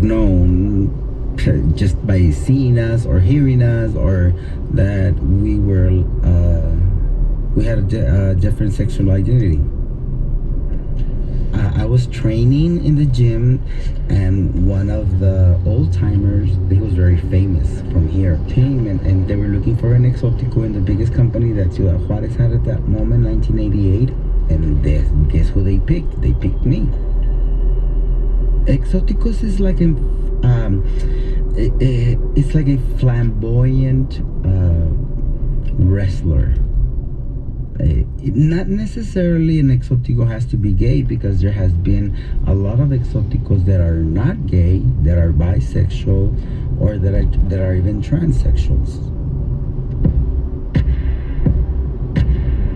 have known just by seeing us or hearing us, or that we had a different sexual identity. I was training in the gym, and one of the old timers, he was very famous from here, came and they were looking for an exotico in the biggest company that Ciudad Juarez had at that moment, 1988. And guess who they picked? They picked me. Exoticos is like it's like a flamboyant wrestler. Not necessarily an exotico has to be gay, because there has been a lot of exoticos that are not gay, that are bisexual, or that are even transsexuals.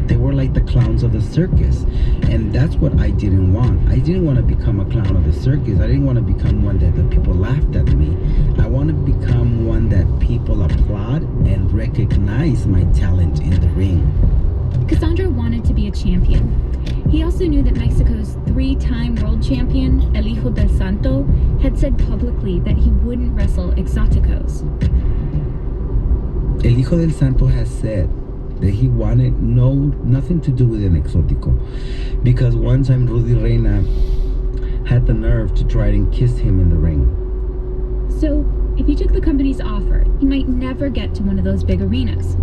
They were like the clowns of the circus, and that's what I didn't want. I didn't want to become a clown of the circus. I didn't want to become one that the people laughed at me. I want to become one that people applaud and recognize my talent in the ring. Cassandro wanted to be a champion. He also knew that Mexico's 3-time world champion, El Hijo del Santo, had said publicly that he wouldn't wrestle exoticos. El Hijo del Santo has said that he wanted nothing to do with an exotico, because one time Rudy Reina had the nerve to try and kiss him in the ring. So, if he took the company's offer, he might never get to one of those big arenas.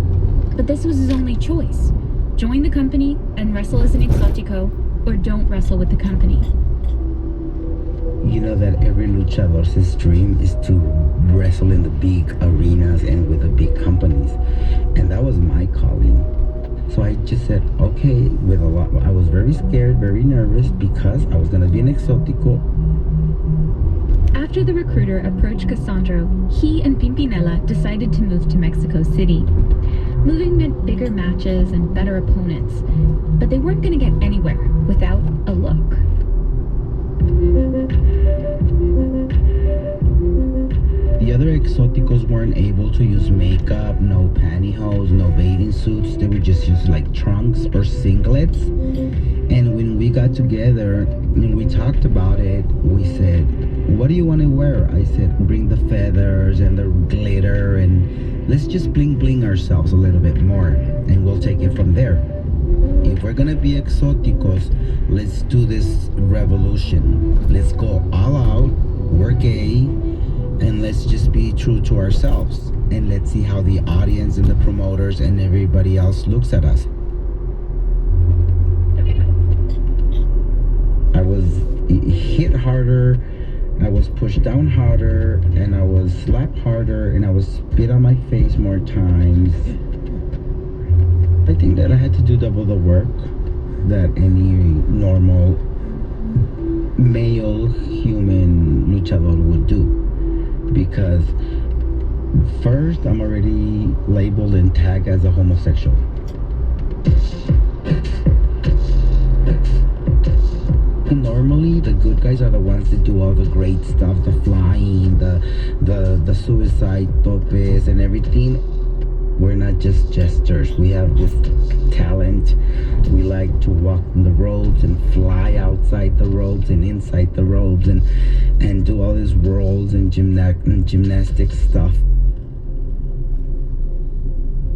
But this was his only choice. Join the company and wrestle as an exotico, or don't wrestle with the company. You know that every luchador's dream is to wrestle in the big arenas and with the big companies. And that was my calling. So I just said, okay, I was very scared, very nervous, because I was going to be an exotico. After the recruiter approached Cassandro, he and Pimpinela decided to move to Mexico City. Moving meant bigger matches and better opponents, but they weren't going to get anywhere without a look. The other exoticos weren't able to use makeup, no pantyhose, no bathing suits. They would just use like trunks or singlets. And when we got together and we talked about it, we said, what do you want to wear? I said, bring the feathers and the glitter, and let's just bling bling ourselves a little bit more, and we'll take it from there. If we're gonna be exoticos, let's do this revolution. Let's go all out. We're gay, and let's just be true to ourselves, and let's see how the audience and the promoters and everybody else looks at us. I was hit harder, I was pushed down harder, and I was slapped harder, and I was spit on my face more times. I think that I had to do double the work that any normal male human luchador would do, because first, I'm already labeled and tagged as a homosexual. Normally, the good guys are the ones that do all the great stuff, the flying, the suicide topes and everything. We're not just jesters. We have this talent. We like to walk in the ropes and fly outside the ropes and inside the ropes and do all these rolls and gymnastic stuff.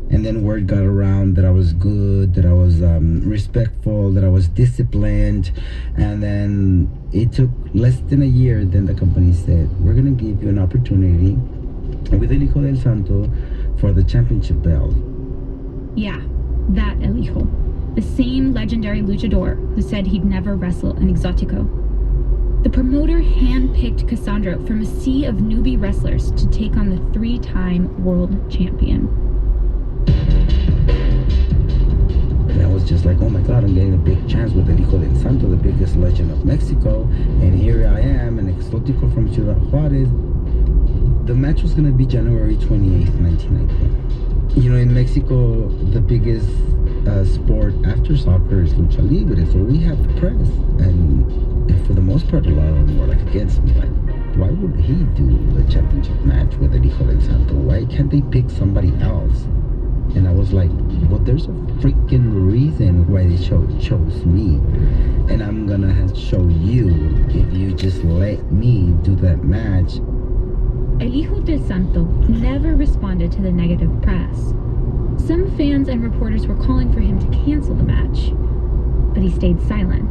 And then word got around that I was good, that I was respectful, that I was disciplined. And then it took less than a year. Then the company said, we're going to give you an opportunity with El Hijo del Santo for the championship belt. Yeah, that El Hijo. The same legendary luchador who said he'd never wrestle an exotico. The promoter handpicked Cassandro from a sea of newbie wrestlers to take on the 3-time world champion. And I was just like, oh my God, I'm getting a big chance with El Hijo del Santo, the biggest legend of Mexico. And here I am, an exotico from Ciudad Juarez. The match was going to be January 28th, 1991. You know, in Mexico, the biggest sport after soccer is lucha libre. So we have the press. And for the most part, a lot of them were like against me. Like, why would he do the championship match with El Hijo del Santo? Why can't they pick somebody else? And I was like, well, there's a freaking reason why they chose me. And I'm gonna show you if you just let me do that match. El Hijo del Santo never responded to the negative press. Some fans and reporters were calling for him to cancel the match, but he stayed silent.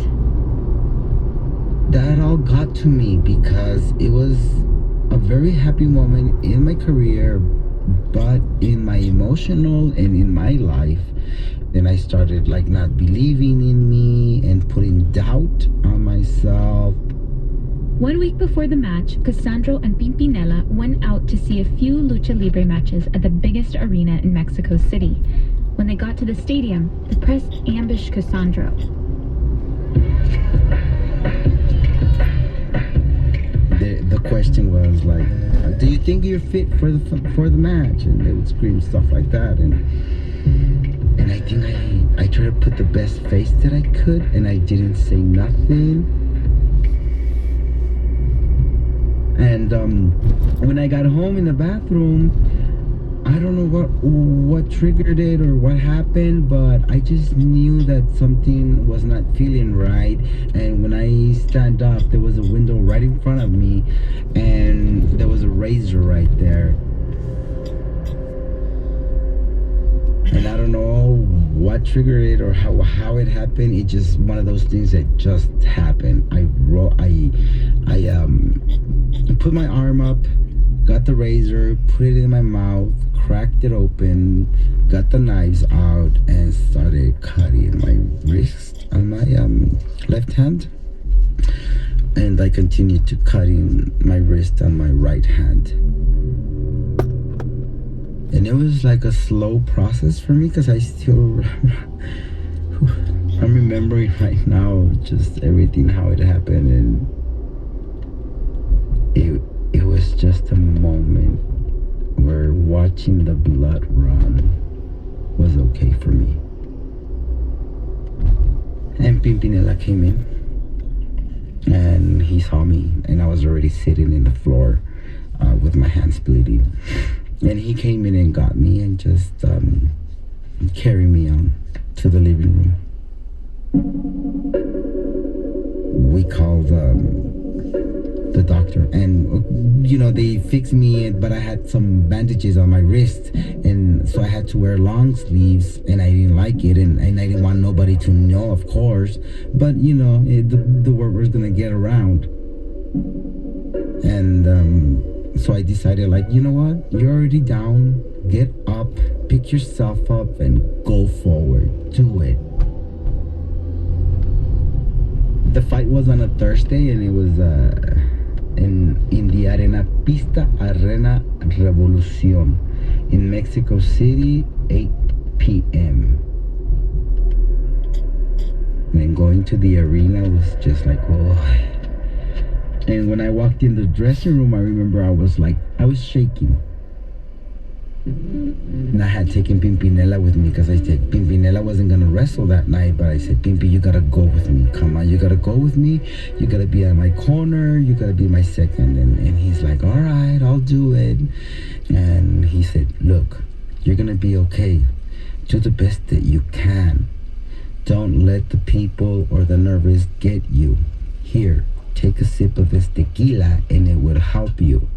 That all got to me because it was a very happy moment in my career, but in my emotional and in my life, then I started like not believing in me and putting doubt on myself. 1 week before the match, Cassandro and Pimpinela went out to see a few lucha libre matches at the biggest arena in Mexico City. When they got to the stadium, the press ambushed Cassandro. The question was like, do you think you're fit for the match? And they would scream stuff like that, and I think I tried to put the best face that I could, and I didn't say nothing. And when I got home in the bathroom, I don't know what triggered it or what happened, but I just knew that something was not feeling right. And when I stand up, there was a window right in front of me, and there was a razor right there. And I don't know what triggered it or how it happened. It just one of those things that just happened. I put my arm up, got the razor, put it in my mouth, cracked it open, got the knives out, and started cutting my wrist on my left hand. And I continued to cutting my wrist on my right hand. And it was like a slow process for me because I still I'm remembering right now just everything, how it happened, and it was just a moment where watching the blood run was okay for me. And Pimpinela came in and he saw me, and I was already sitting in the floor with my hands bleeding. And he came in and got me and just carried me on to the living room. We called the doctor, and you know, they fixed me, but I had some bandages on my wrist, and so I had to wear long sleeves, and I didn't like it, and I didn't want nobody to know, of course, but you know, the word was gonna get around. And so I decided, like, you know what, you're already down, get up, pick yourself up, and go forward, do it. The fight was on a Thursday, and it was in the Arena Pista Arena Revolucion in Mexico City, 8 p.m. And then going to the arena was just like, oh. And when I walked in the dressing room, I remember I was shaking. And I had taken Pimpinela with me because I said Pimpinela wasn't going to wrestle that night, but I said, Pimpi, you got to go with me. Come on, you got to go with me. You got to be at my corner. You got to be my second. And he's like, all right, I'll do it. And he said, look, you're going to be okay. Do the best that you can. Don't let the people or the nervous get you. Here, take a sip of this tequila and it will help you.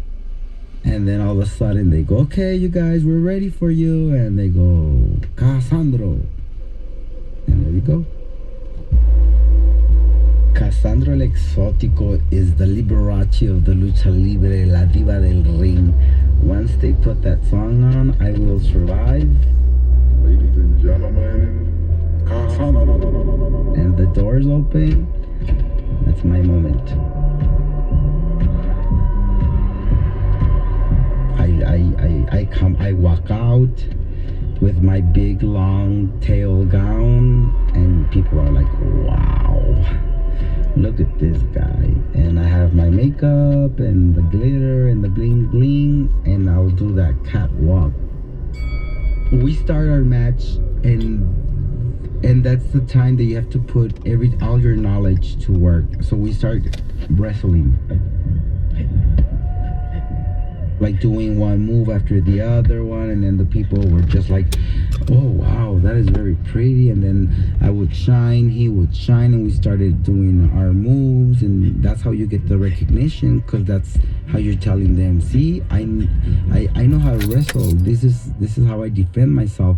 And then all of a sudden they go, okay, you guys, we're ready for you. And they go, Cassandro. And there we go. Cassandro el Exótico is the Liberace of the Lucha Libre, La Diva del Ring. Once they put that song on, I Will Survive. Ladies and gentlemen, Cassandro. And the doors open. That's my moment. I walk out with my big long tail gown, and people are like, wow, look at this guy. And I have my makeup and the glitter and the bling bling, and I'll do that catwalk. We start our match, and that's the time that you have to put all your knowledge to work. So we start wrestling. like doing one move after the other one, and then the people were just like, oh wow, that is very pretty. And then I would shine, he would shine, and we started doing our moves, and that's how you get the recognition, because that's how you're telling them, see, I know how to wrestle. This is how I defend myself.